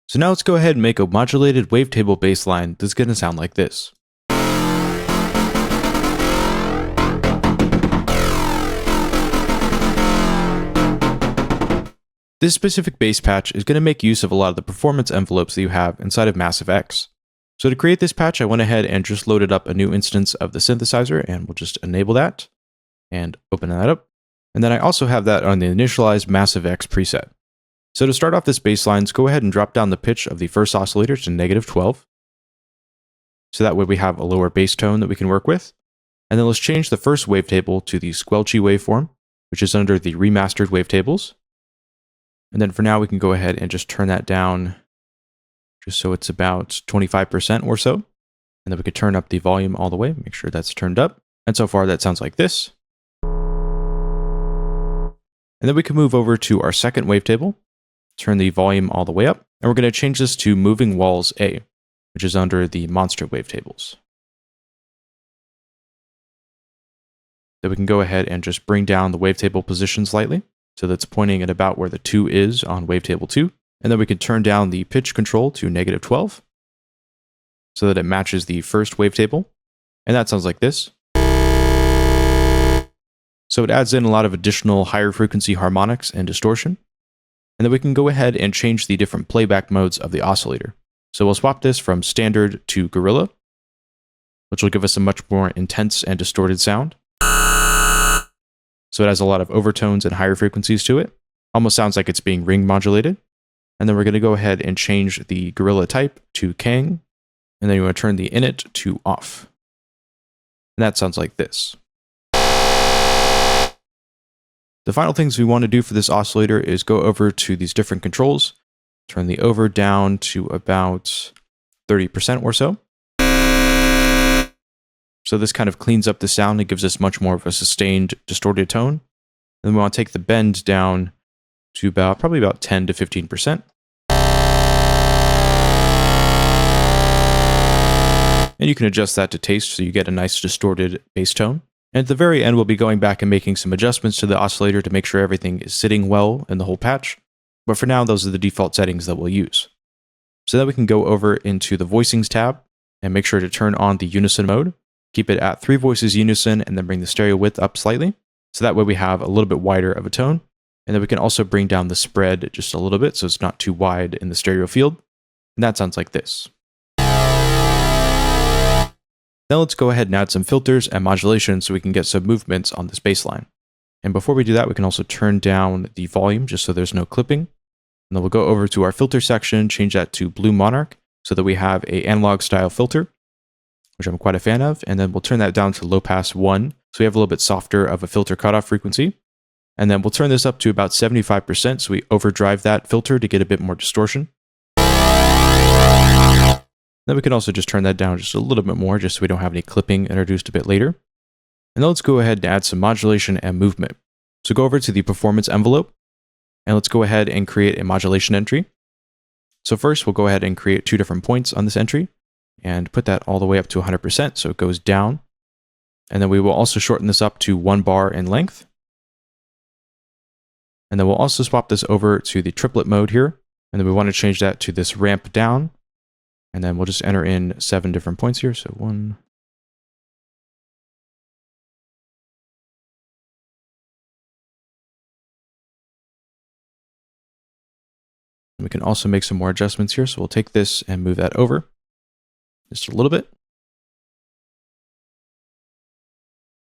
So now let's go ahead and make a modulated wavetable bassline that's going to sound like this. This specific bass patch is going to make use of a lot of the performance envelopes that you have inside of Massive X. So to create this patch, I went ahead and just loaded up a new instance of the synthesizer, and we'll just enable that and open that up. And then I also have that on the initialized Massive X preset. So to start off this bassline, let's go ahead and drop down the pitch of the first oscillator to -12. So that way we have a lower bass tone that we can work with. And then let's change the first wavetable to the squelchy waveform, which is under the remastered wavetables. And then for now, we can go ahead and just turn that down just so it's about 25% or so. And then we could turn up the volume all the way, make sure that's turned up. And so far that sounds like this. And then we can move over to our second wavetable, turn the volume all the way up. And we're going to change this to Moving Walls A, which is under the monster wavetables. Then we can go ahead and just bring down the wavetable position slightly, so that's pointing at about where the 2 is on wavetable 2. And then we can turn down the pitch control to -12 so that it matches the first wavetable. And that sounds like this. So it adds in a lot of additional higher frequency harmonics and distortion. And then we can go ahead and change the different playback modes of the oscillator. So we'll swap this from standard to gorilla, which will give us a much more intense and distorted sound. So it has a lot of overtones and higher frequencies to it. Almost sounds like it's being ring modulated. And then we're going to go ahead and change the gorilla type to Kang. And then you want to turn the init to off. And that sounds like this. The final things we want to do for this oscillator is go over to these different controls, turn the over down to about 30% or so. So this kind of cleans up the sound and gives us much more of a sustained, distorted tone. Then we want to take the bend down to probably about 10 to 15%. And you can adjust that to taste so you get a nice distorted bass tone. And at the very end, we'll be going back and making some adjustments to the oscillator to make sure everything is sitting well in the whole patch. But for now, those are the default settings that we'll use. So then we can go over into the voicings tab and make sure to turn on the unison mode. Keep it at 3 voices unison and then bring the stereo width up slightly. So that way we have a little bit wider of a tone. And then we can also bring down the spread just a little bit so it's not too wide in the stereo field. And that sounds like this. Now let's go ahead and add some filters and modulation so we can get some movements on this bass line. And before we do that, we can also turn down the volume just so there's no clipping. And then we'll go over to our filter section, change that to Blue Monarch so that we have an analog style filter, which I'm quite a fan of. And then we'll turn that down to low pass 1. So we have a little bit softer of a filter cutoff frequency. And then we'll turn this up to about 75%. So we overdrive that filter to get a bit more distortion. Then we can also just turn that down just a little bit more, just so we don't have any clipping introduced a bit later. And then let's go ahead and add some modulation and movement. So go over to the performance envelope, and let's go ahead and create a modulation entry. So first, we'll go ahead and create 2 different points on this entry, and put that all the way up to 100%, so it goes down. And then we will also shorten this up to 1 bar in length. And then we'll also swap this over to the triplet mode here, and then we want to change that to this ramp down. And then we'll just enter in 7 different points here. So 1. And we can also make some more adjustments here. So we'll take this and move that over just a little bit.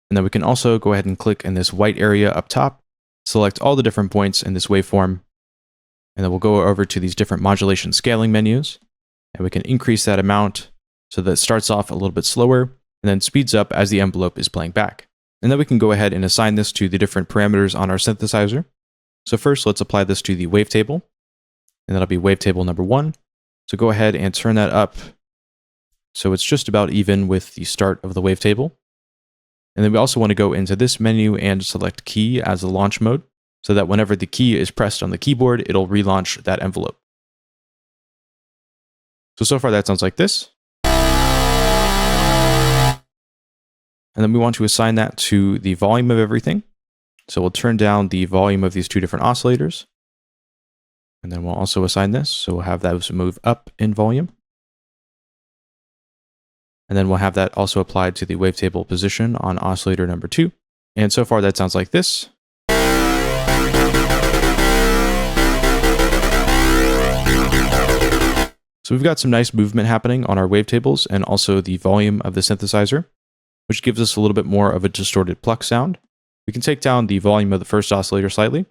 And then we can also go ahead and click in this white area up top, select all the different points in this waveform. And then we'll go over to these different modulation scaling menus. And we can increase that amount so that it starts off a little bit slower and then speeds up as the envelope is playing back. And then we can go ahead and assign this to the different parameters on our synthesizer. So first, let's apply this to the wavetable, and that'll be wavetable number 1. So go ahead and turn that up so it's just about even with the start of the wavetable. And then we also want to go into this menu and select key as the launch mode so that whenever the key is pressed on the keyboard, it'll relaunch that envelope. So far that sounds like this. And then we want to assign that to the volume of everything. So we'll turn down the volume of these 2 different oscillators. And then we'll also assign this. So we'll have those move up in volume. And then we'll have that also applied to the wavetable position on oscillator number 2. And so far that sounds like this. So we've got some nice movement happening on our wavetables and also the volume of the synthesizer, which gives us a little bit more of a distorted pluck sound. We can take down the volume of the first oscillator slightly,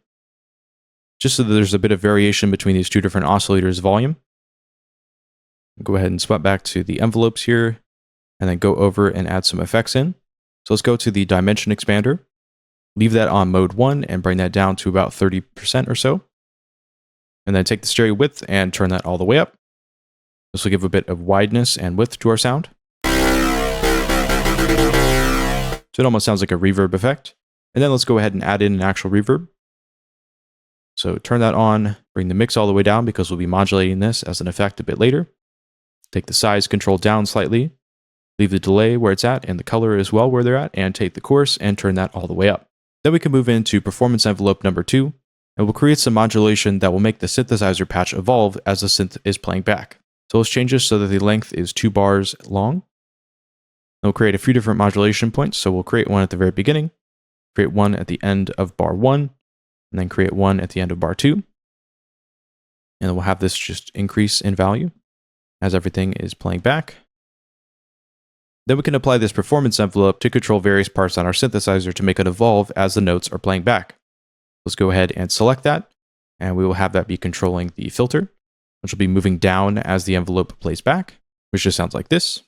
just so that there's a bit of variation between these two different oscillators' volume. Go ahead and swap back to the envelopes here, and then go over and add some effects in. So let's go to the dimension expander, leave that on mode 1 and bring that down to about 30% or so. And then take the stereo width and turn that all the way up. This will give a bit of wideness and width to our sound. So it almost sounds like a reverb effect. And then let's go ahead and add in an actual reverb. So turn that on, bring the mix all the way down because we'll be modulating this as an effect a bit later. Take the size control down slightly, leave the delay where it's at and the color as well where they're at, and take the chorus and turn that all the way up. Then we can move into performance envelope number 2, and we'll create some modulation that will make the synthesizer patch evolve as the synth is playing back. So let's change this so that the length is 2 bars long. And we'll create a few different modulation points. So we'll create one at the very beginning, create one at the end of bar 1, and then create one at the end of bar 2. And then we'll have this just increase in value as everything is playing back. Then we can apply this performance envelope to control various parts on our synthesizer to make it evolve as the notes are playing back. Let's go ahead and select that, and we will have that be controlling the filter, which will be moving down as the envelope plays back, which just sounds like this.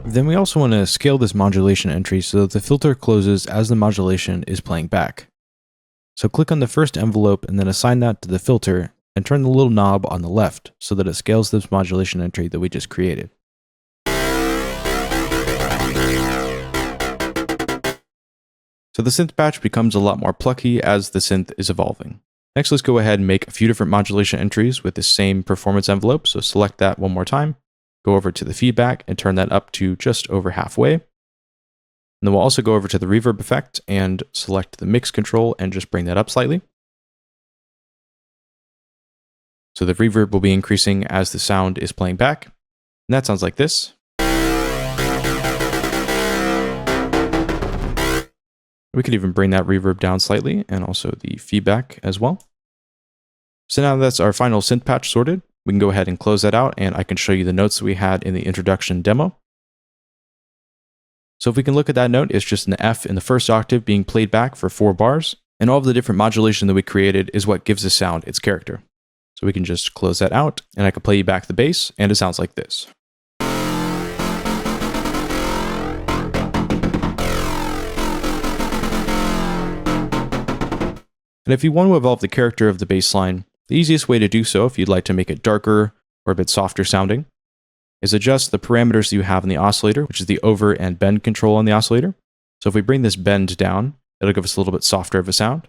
Then we also want to scale this modulation entry so that the filter closes as the modulation is playing back. So click on the first envelope and then assign that to the filter and turn the little knob on the left so that it scales this modulation entry that we just created. So the synth patch becomes a lot more plucky as the synth is evolving. Next, let's go ahead and make a few different modulation entries with the same performance envelope. So select that one more time, go over to the feedback and turn that up to just over halfway. And then we'll also go over to the reverb effect and select the mix control and just bring that up slightly. So the reverb will be increasing as the sound is playing back. And that sounds like this. We could even bring that reverb down slightly and also the feedback as well. So now that's our final synth patch sorted. We can go ahead and close that out and I can show you the notes that we had in the introduction demo. So if we can look at that note, it's just an F in the first octave being played back for 4 bars. And all of the different modulation that we created is what gives the sound its character. So we can just close that out and I can play you back the bass and it sounds like this. And if you want to evolve the character of the bass line, the easiest way to do so, if you'd like to make it darker or a bit softer sounding, is adjust the parameters you have in the oscillator, which is the over and bend control on the oscillator. So if we bring this bend down, it'll give us a little bit softer of a sound.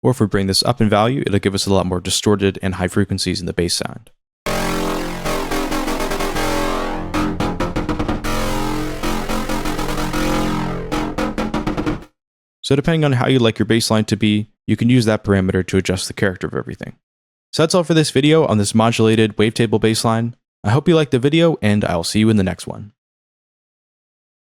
Or if we bring this up in value, it'll give us a lot more distorted and high frequencies in the bass sound. So depending on how you like your bass line to be, you can use that parameter to adjust the character of everything. So that's all for this video on this modulated wavetable bass line. I hope you liked the video and I'll see you in the next one.